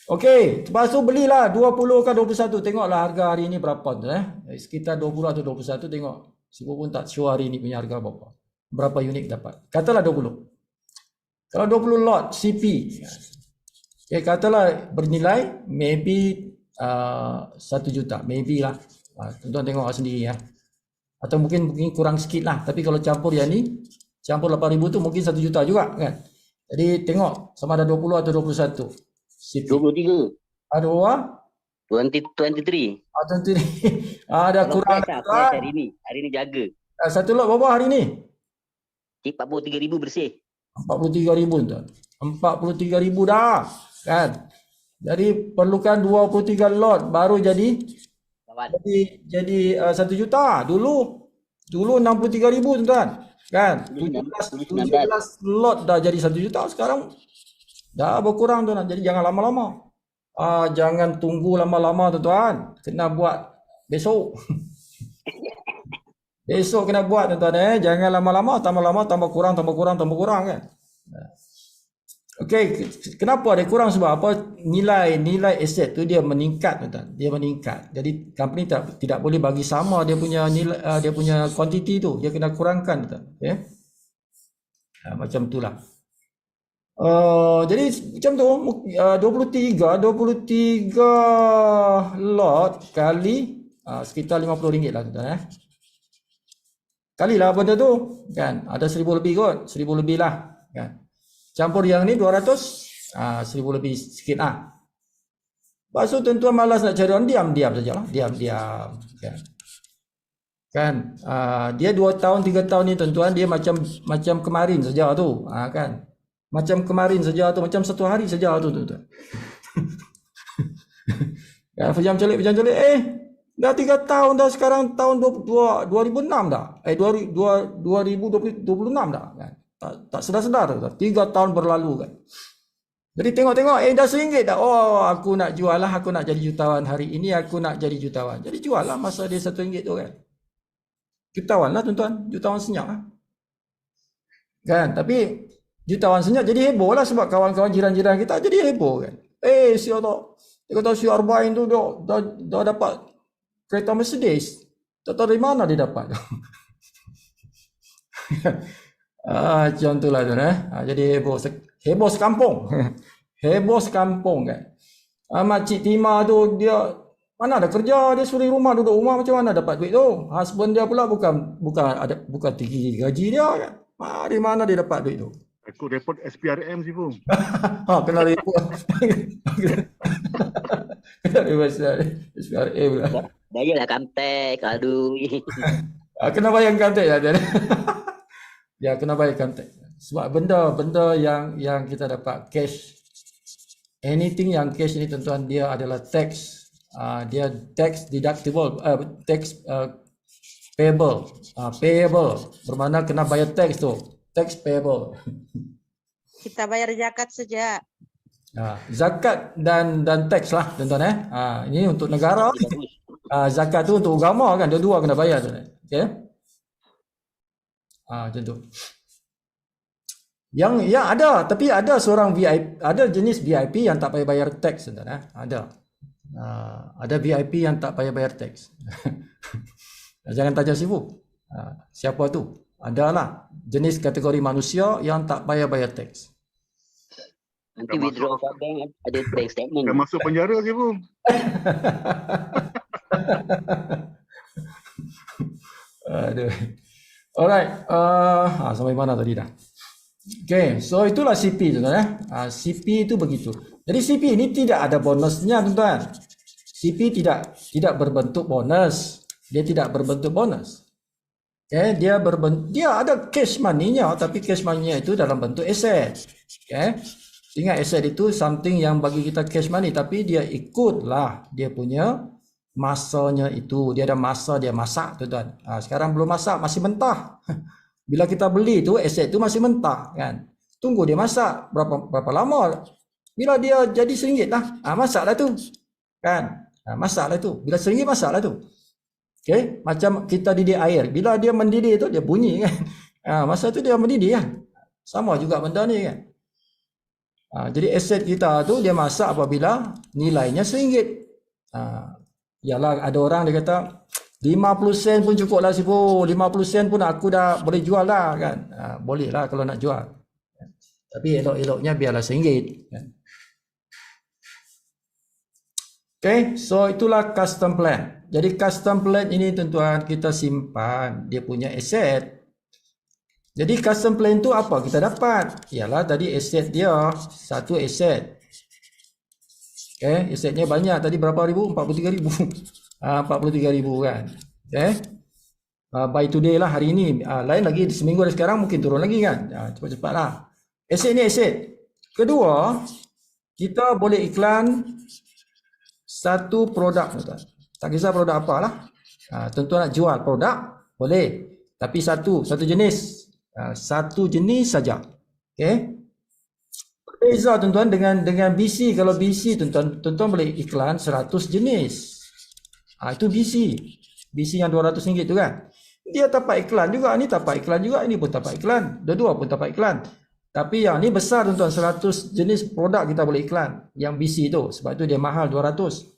Okey, lepas tu belilah 20 ke 21. Tengoklah harga hari ni berapa tu sekitar 20 atau 21, tengok. Siapa pun tak sure hari ni punya harga berapa. Berapa unit dapat. Katalah 20. Kalau 20 lot CP. Okay, katalah bernilai maybe 1 juta, maybe lah. Tuan-tuan tengok sendiri ya. Atau mungkin kurang sikit lah. Tapi kalau campur yang ni, campur 8,000 tu mungkin 1 juta juga kan. Jadi tengok sama ada 20 atau 21. CP. 23. Aduh 23. Ada kurang. Hari ni jaga. 1 lot berapa hari ni? 43,000 bersih. 43,000 tuan. 43,000 dah kan. Jadi perlukan 23 lot baru jadi Kawan. jadi 1 juta. Dulu 63.000 tuan. Kan? 17 lot dah jadi 1 juta. Sekarang dah berkurang tuan. Jadi jangan lama-lama. Jangan tunggu lama-lama tuan. Kena buat besok. Besok kena buat tuan. Jangan lama-lama. Tambah lama tambah kurang kan. Okey, kenapa dia kurang sebab apa? Nilai aset tu dia meningkat tuan. Dia meningkat. Jadi company tidak boleh bagi sama dia punya nilai dia punya quantity tu. Dia kena kurangkan tuan. Okey. Macam itulah. Jadi macam tu 23 lot kali sekitar RM50 lah tuan. Kalilah benda tu kan. Ada 1,000 lebih kot. 1,000 lebih lah kan. Campur yang ni 200, 1,000 lebih sikit lah. Lepas tu tuan-tuan malas nak cari orang, diam sajalah. Diam. Kan? Dia 2 tahun, 3 tahun ni tuan-tuan, dia macam kemarin saja tu. Kan? Macam kemarin saja tu, macam satu hari saja tu tuan-tuan. Kan? Pejam celik. Dah 3 tahun dah sekarang, tahun 2006 dah. 2026 dah. Kan? Tak sedar-sedar tu. 3 tahun berlalu kan. Jadi tengok dah RM1 dah. Oh, aku nak jual lah, aku nak jadi jutawan hari ini, aku nak jadi jutawan. Jadi jual lah masa dia RM1 tu kan. Jutawan lah tuan-tuan, jutawan senyap lah. Kan, tapi jutawan senyap jadi heboh lah sebab kawan-kawan jiran-jiran kita jadi heboh kan. Siapa tak? Dia kata si Arbain tu dah dapat kereta Mercedes. Tak tahu dari mana dia dapat. Macam tu lah tuan. Jadi heboh sekampung. Heboh sekampung kan. Makcik Tima tu dia mana ada kerja, dia suri rumah, duduk rumah, macam mana dapat duit tu? Husband dia pula bukan tinggi gaji dia kan. Dari mana dia dapat duit tu? Aku report SPRM Sifu. Kena report. Kena report SPRM pula. Bayarlah Kamtek, aduh. Kena bayar Kamtek lah tuan. Ya, kena bayar Kamtek. Sebab benda yang kita dapat cash, anything yang cash ni tuan-tuan, dia adalah tax. Dia tax deductible, tax payable. Payable bermakna kena bayar tax tu. Tax payable. Kita bayar zakat saja. Zakat dan tax lah tuan-tuan. Ini untuk negara. Zakat tu untuk agama kan, dua-dua kena bayar tuan. Okey. Macam tu. Yang ada, tapi ada seorang VIP, ada jenis VIP yang tak payah bayar tax tuan-tuan. Ada VIP yang tak payah bayar tax. Jangan tanya Sifu. Siapa tu? Adalah jenis kategori manusia yang tak payah bayar tax. Nanti withdraw ke bank ada bank statement. Dah masuk penjara Sifu. Aduh. Alright. Sampai mana tadi dah? Okay, so itulah CP tuan-tuan. CP itu begitu. Jadi CP ini tidak ada bonusnya tuan-tuan. CP tidak berbentuk bonus. Dia tidak berbentuk bonus. Okay, dia ada cash money-nya, tapi cash money-nya itu dalam bentuk aset. Okay. Ingat aset itu something yang bagi kita cash money, tapi dia ikutlah dia punya masanya itu. Dia ada masa dia masak tuan-tuan. Sekarang belum masak, masih mentah. Bila kita beli tu aset tu masih mentah kan. Tunggu dia masak berapa lama. Bila dia jadi RM1 lah, masaklah tu. Kan? Masaklah tu. Bila RM1 masaklah tu. Okey, macam kita didik air. Bila dia mendidih tu dia bunyi kan. Masa tu dia mendidih kan. Sama juga benda ni kan. Jadi aset kita tu dia masak apabila nilainya RM1. Yalah ada orang dia kata 50 sen pun cukup lah Sifu. 50 sen pun aku dah boleh jual lah kan. Boleh lah kalau nak jual. Tapi elok-eloknya biarlah RM1 kan. Okay, so itulah custom plan. Jadi custom plan ini tuan-tuan kita simpan dia punya aset. Jadi custom plan tu apa kita dapat? Ialah tadi aset dia, satu aset. Okay, asetnya banyak tadi berapa ribu? 43,000. 43,000 kan. Okay. By today lah hari ini. Lain lagi seminggu dari sekarang mungkin turun lagi kan. Cepat-cepat lah. Aset ni aset. Kedua, kita boleh iklan satu produk, tuan-tuan. Tak kisah produk apalah. Tuan-tuan nak jual produk, boleh. Tapi satu jenis. Satu jenis saja. Okey. Berbeza tuan-tuan dengan BC. Kalau BC tuan-tuan boleh iklan 100 jenis. Itu BC. BC yang RM200 tu kan. Dia tapak iklan juga, ni tapak iklan juga, ini pun tapak iklan. Dua-dua pun tapak iklan. Tapi yang ni besar tuan-tuan, 100 jenis produk kita boleh iklan. Yang BC tu, sebab tu dia mahal 200.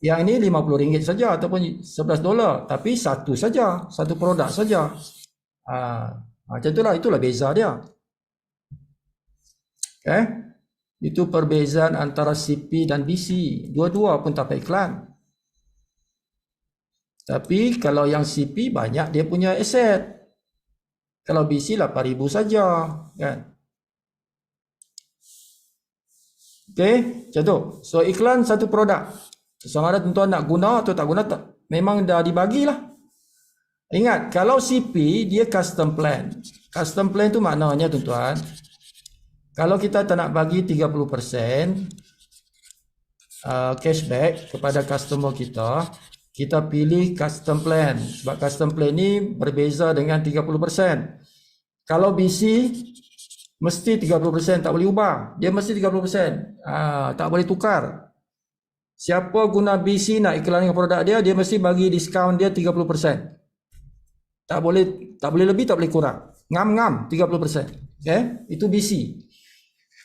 Yang ini RM50 saja ataupun $11. Tapi satu saja, satu produk saja. Macam itulah beza dia. Okay. Itu perbezaan antara CP dan BC. Dua-dua pun tapak iklan. Tapi kalau yang CP banyak dia punya aset. Kalau BC 8,000 saja, kan? Okey, macam tu. So iklan satu produk. Sama ada tuan-tuan nak guna atau tak guna, memang dah dibagilah. Ingat, kalau CP dia custom plan. Custom plan tu maknanya tuan-tuan, kalau kita tak nak bagi 30% cashback kepada customer kita, kita pilih custom plan. Sebab custom plan ni berbeza dengan 30%. Kalau BC mesti 30%, tak boleh ubah. Dia mesti 30%. Tak boleh tukar. Siapa guna BC nak iklan dengan produk dia, dia mesti bagi diskaun dia 30%. Tak boleh lebih, tak boleh kurang. Ngam-ngam 30%. Okay? Itu BC.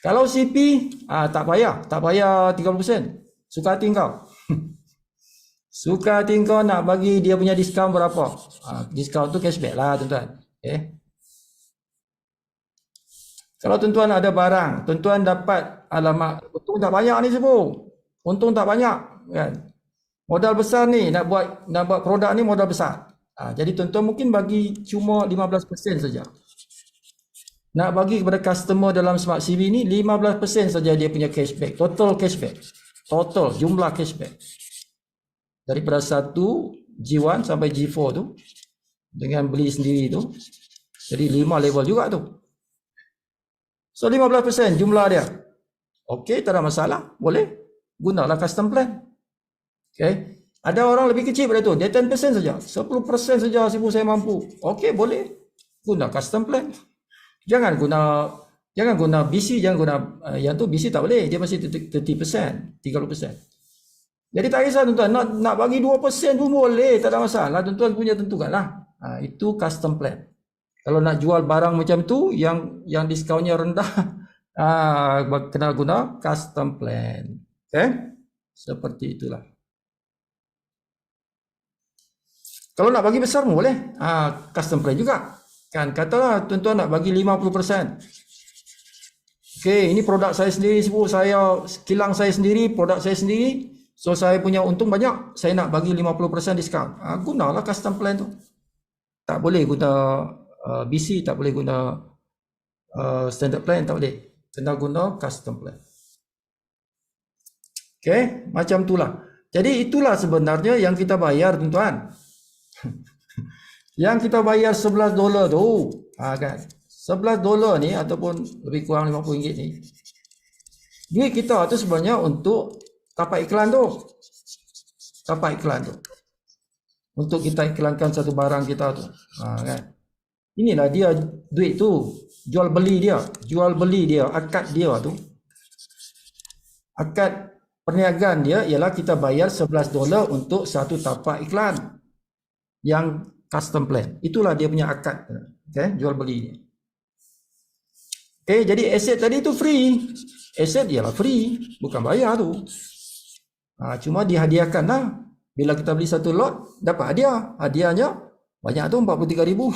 Kalau CP, tak payah 30%. Suka hati kau. Suka hati kau nak bagi dia punya diskaun berapa. Diskaun tu cashback lah tuan-tuan. Okay. Kalau tuan-tuan ada barang, tuan-tuan dapat alamak, untung tak banyak ni Sibu. Untung tak banyak, kan. Modal besar ni, nak buat produk ni modal besar. Jadi tuan-tuan mungkin bagi cuma 15% saja. Nak bagi kepada customer dalam Smart CV ni 15% saja dia punya cashback. Total cashback. Total jumlah cashback. Daripada 1 G1 sampai G4 tu, dengan beli sendiri tu, jadi 5 level juga tu. So 15% jumlah dia. Okey, tak ada masalah, boleh gunalah custom plan. Okey, ada orang lebih kecil pada tu, dia 10% saja, 10% saja Sibu saya mampu. Okey, boleh guna custom plan. Jangan guna BC, jangan guna yang tu BC tak boleh, dia mesti 30%, 30%. Jadi tak kisah tuan-tuan, nak bagi 2% pun boleh, tak ada masalah. Tuan-tuan punya tentukanlah. Itu custom plan. Kalau nak jual barang macam tu yang diskaunnya rendah, kena guna custom plan. Okay? Seperti itulah. Kalau nak bagi besar pun boleh. Custom plan juga. Kan katalah tuan-tuan nak bagi 50%. Okey, ini produk saya sendiri, kilang saya sendiri, produk saya sendiri. So saya punya untung banyak, saya nak bagi 50% diskaun. Gunalah custom plan tu. Tak boleh guna BC, tak boleh guna standard plan, tak boleh. Kena guna custom plan. Okey, macam itulah. Jadi itulah sebenarnya yang kita bayar tuan-tuan. Yang kita bayar $11 tu, kan. $11 ni ataupun lebih kurang RM50 ni. Duit kita tu sebenarnya untuk tapak iklan tu. Tapak iklan tu. Untuk kita iklankan satu barang kita tu. Kan. Inilah dia duit tu. Jual beli dia, akad dia tu. Akad perniagaan dia ialah kita bayar $11 untuk satu tapak iklan yang custom plan. Itulah dia punya akad. Okay, jual beli ni. Okay, jadi aset tadi tu free. Aset ialah free, bukan bayar tu. Cuma dihadiahkan lah. Bila kita beli satu lot, dapat hadiah. Hadiahnya banyak tu, 43,000.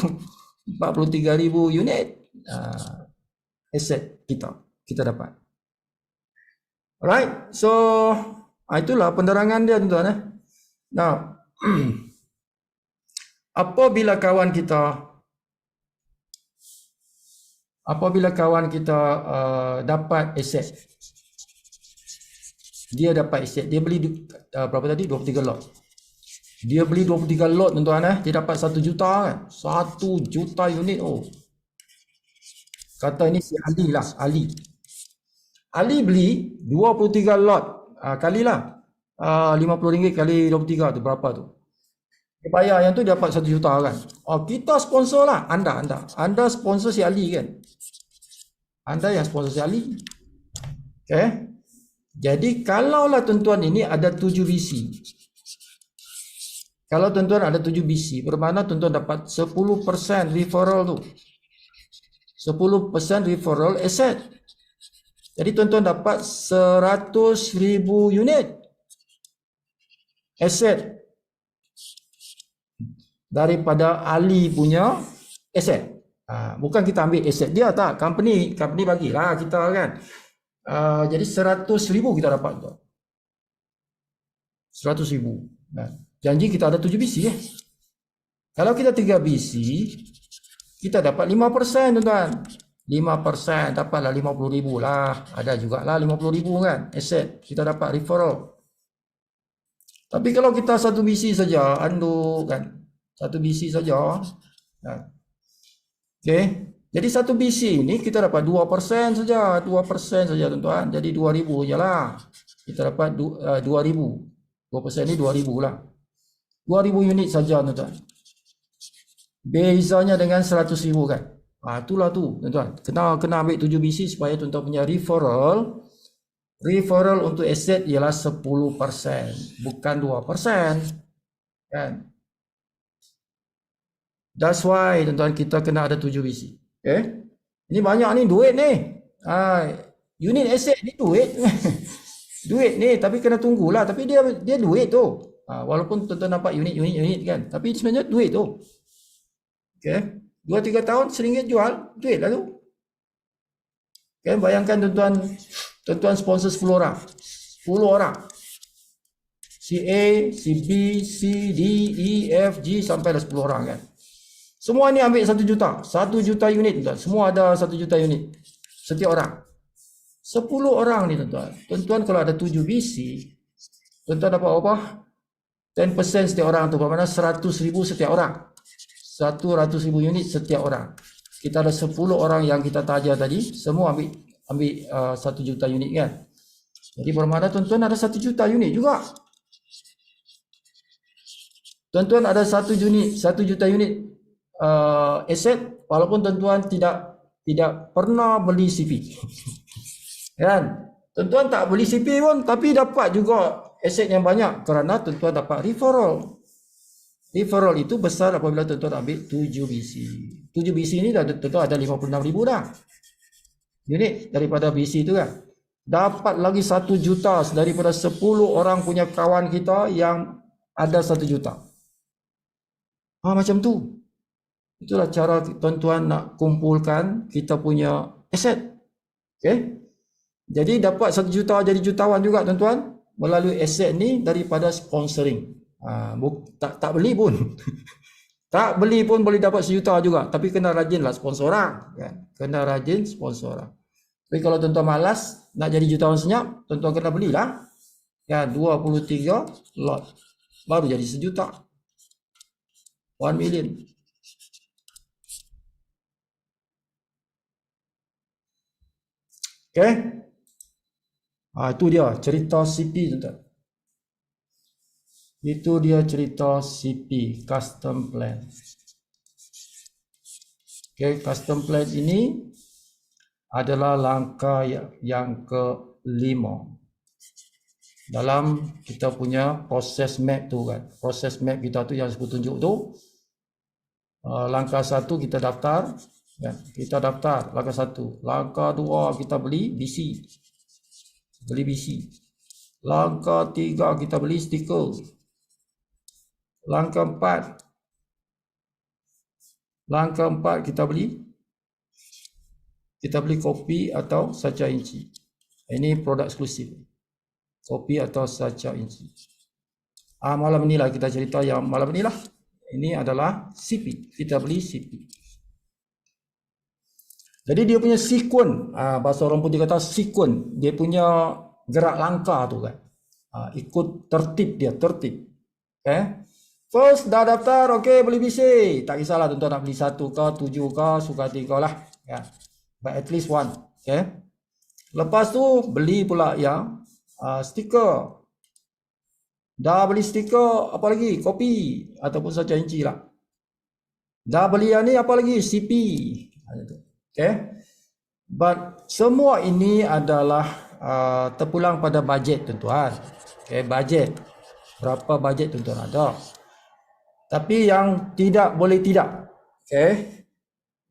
43,000 unit. Aset kita dapat. Alright, so itulah penerangan dia tuan-tuan. Now, apabila kawan kita dapat aset, dia dapat aset, dia beli berapa tadi, 23 lot. Dia beli 23 lot tuan-tuan, dia dapat 1 juta kan, 1 juta unit. Kata ini si Ali lah, Ali. Ali beli 23 lot. Kalilah RM50 kali 23 tu berapa tu? Dia bayar yang tu dia dapat 1 juta kan. Kita sponsor lah. Anda sponsor si Ali kan. Anda yang sponsor si Ali. Okay. Jadi kalaulah tuan-tuan ini ada 7 BC. Kalau tuan-tuan ada 7 BC, bermakna tuan-tuan dapat 10% referral tu. 10% referral asset. Jadi tuan-tuan dapat 100,000 unit asset daripada Ali punya asset. Bukan kita ambil asset dia tak, company bagilah kita kan. Jadi 100,000 kita dapat tu. 100,000. Janji kita ada 7 BC Kalau kita 3 BC, kita dapat 5% tuan-tuan. 5% dapatlah 50,000 lah. Ada jugalah 50,000 kan asset kita dapat referral. Tapi kalau kita 1 BC saja, kan. 1 BC saja. Okey. Jadi 1 BC ini kita dapat 2% saja, 2% saja tuan-tuan. Jadi 2,000 jelah. Kita dapat 2,000. 2% ni 2,000 lah. 2,000 unit saja tuan-tuan. Bezanya dengan 100,000 kan. Itulah tu tuan-tuan. Kena ambil 7 BC supaya tuan-tuan punya referral untuk aset ialah 10%, bukan 2%. Kan? That's why tuan-tuan kita kena ada 7 BC. Okay? Ini banyak ni duit ni. Unit aset ni duit. Duit ni tapi kena tunggulah, tapi dia duit tu. Walaupun tuan-tuan nampak unit kan, tapi sebenarnya duit tu. Okay? 2-3 tahun RM1 jual, duit lah tu. Okay? Bayangkan tuan-tuan sponsor 10 orang. 10 orang. Si A, si B, C, D, E, F, G sampai dah 10 orang kan. Semua ni ambil 1 juta. 1 juta unit tuan. Semua ada 1 juta unit. Setiap orang. 10 orang ni tuan-tuan. Tuan-tuan kalau ada 7 BC, tuan-tuan dapat apa? 10% setiap orang tu. Bermakna 100,000 setiap orang. 100,000 unit setiap orang. Kita ada 10 orang yang kita taja tadi, semua ambil 1 juta unit kan. Jadi bermakna tuan-tuan ada 1 juta unit juga. Tuan-tuan ada 1 juta unit aset, walaupun tuan-tuan tidak pernah beli CP. Kan? Tuan-tuan tak beli CP pun tapi dapat juga aset yang banyak kerana tuan-tuan dapat referral. Referral itu besar apabila tuan-tuan ambil 7 BC. 7 BC ni dah tuan-tuan ada 56,000 dah. Unit daripada BC itu kan. Dapat lagi 1 juta daripada 10 orang punya kawan kita yang ada 1 juta. Macam tu. Itulah cara tuan-tuan nak kumpulkan kita punya aset. Okay? Jadi dapat 1 juta jadi jutawan juga tuan-tuan melalui aset ni daripada sponsoring. Tak beli pun. Tak beli pun boleh dapat 1 juta juga, tapi kena rajinlah sponsor orang kan. Kena rajin sponsor orang. Tapi kalau tuan-tuan malas nak jadi jutawan senyap, tuan-tuan kena belilah ya 23 lot baru jadi 1 juta. 1 million. Okay? Itu dia cerita CP tuan-tuan. Itu dia cerita CP, custom plan. Okay, custom plan ini adalah langkah yang ke-5 dalam kita punya proses map tu kan. Proses map kita tu yang saya tunjuk tu. Langkah 1 kita daftar. Kan? Kita daftar langkah 1. Langkah 2 kita beli BC. Beli BC. Langkah 3 kita beli stiker. Langkah 4 kita beli kopi atau saca inci. Ini produk eksklusif. Kopi atau saca inci. Malam inilah kita cerita yang malam inilah. Ini adalah CP. Kita beli CP. Jadi dia punya sequence, bahasa orang putih kata sequence, dia punya gerak langkah tu kan. Ikut tertib dia, tertib. Okay? First dah daftar, okey beli BC. Tak kisahlah tuan-tuan nak beli 1 ke 7 ke, suka hati kau lah. Ya. But at least 1. Okay? Lepas tu beli pula yang stiker. Dah beli stiker, apa lagi? Kopi ataupun saja inci lah. Dah beli yang ni, apa lagi? CP. Okay. But semua ini adalah terpulang pada bajet tuan-tuan. Okay, bajet. Berapa bajet tuan-tuan ada. Tapi yang tidak boleh tidak. Okay.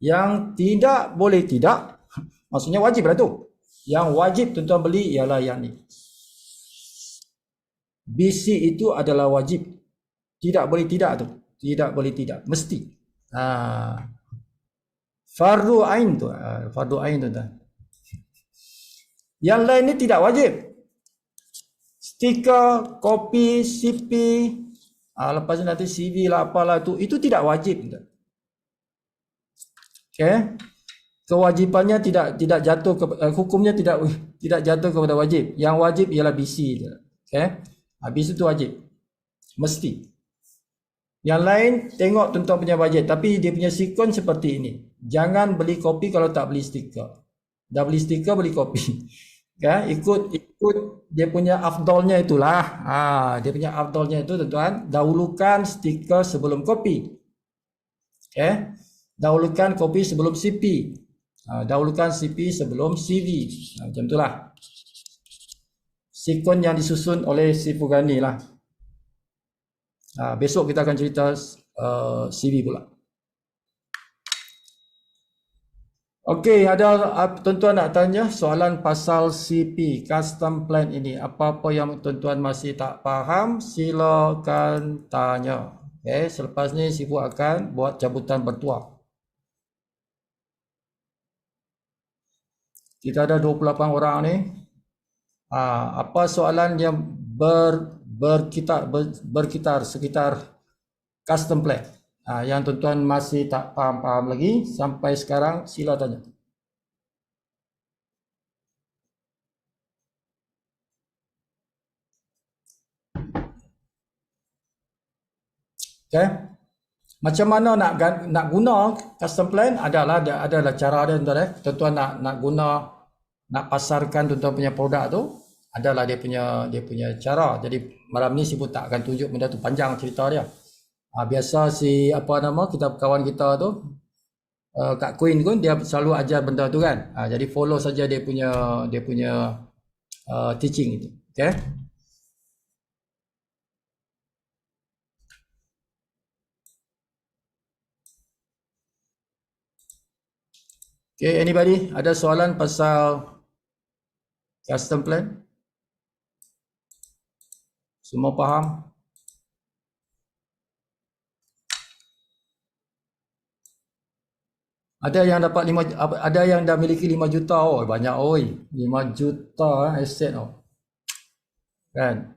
Yang tidak boleh tidak. Maksudnya wajib lah tu. Yang wajib tuan-tuan beli ialah yang ni. BC itu adalah wajib. Tidak boleh tidak tu. Tidak boleh tidak. Mesti. Fardu ain tu. Fardu ain tu. Yang lain ni tidak wajib. Stiker, kopi, CP. Lepas tu nanti CV lah apalah tu. Itu tidak wajib. Okay. Kewajipannya tidak jatuh ke, hukumnya tidak jatuh kepada wajib. Yang wajib ialah BC. Okay. BC itu wajib. Mesti. Yang lain tengok tuan-tuan punya bajet. Tapi dia punya sikon seperti ini. Jangan beli kopi kalau tak beli stiker. Dah beli stiker, beli kopi. Okay. Ikut dia punya afdolnya itulah. Dia punya afdolnya itu tuan-tuan. Dahulukan stiker sebelum kopi. Okay. Dahulukan kopi sebelum CP. Dahulukan CP sebelum CV. Macam itulah. Sikon yang disusun oleh si Fugani lah. Besok kita akan cerita CV pula. Okey, ada tuan-tuan nak tanya soalan pasal CP, custom plan ini. Apa-apa yang tuan-tuan masih tak faham, silakan tanya. Okey, selepas ni Sifu akan buat cabutan bertuah. Kita ada 28 orang ni. Apa soalan yang berkitar sekitar custom plan? Yang tuan-tuan masih tak faham lagi sampai sekarang, sila tanya. Okay. Macam mana nak guna custom plan? Adalah cara dia tuan-tuan. Tuan-tuan nak guna, nak pasarkan tuan-tuan punya produk tu, adalah dia punya cara. Jadi malam ni Sifu tak akan tunjuk benda tu, panjang cerita dia. Biasa si kawan kita tu, Kak Queen pun dia selalu ajar benda tu kan. Jadi follow saja dia punya teaching itu. Okay. Okay, anybody ada soalan pasal custom plan? Semua faham? Ada yang dapat 5, ada yang dah miliki 5 juta. Banyak 5 juta aset kan.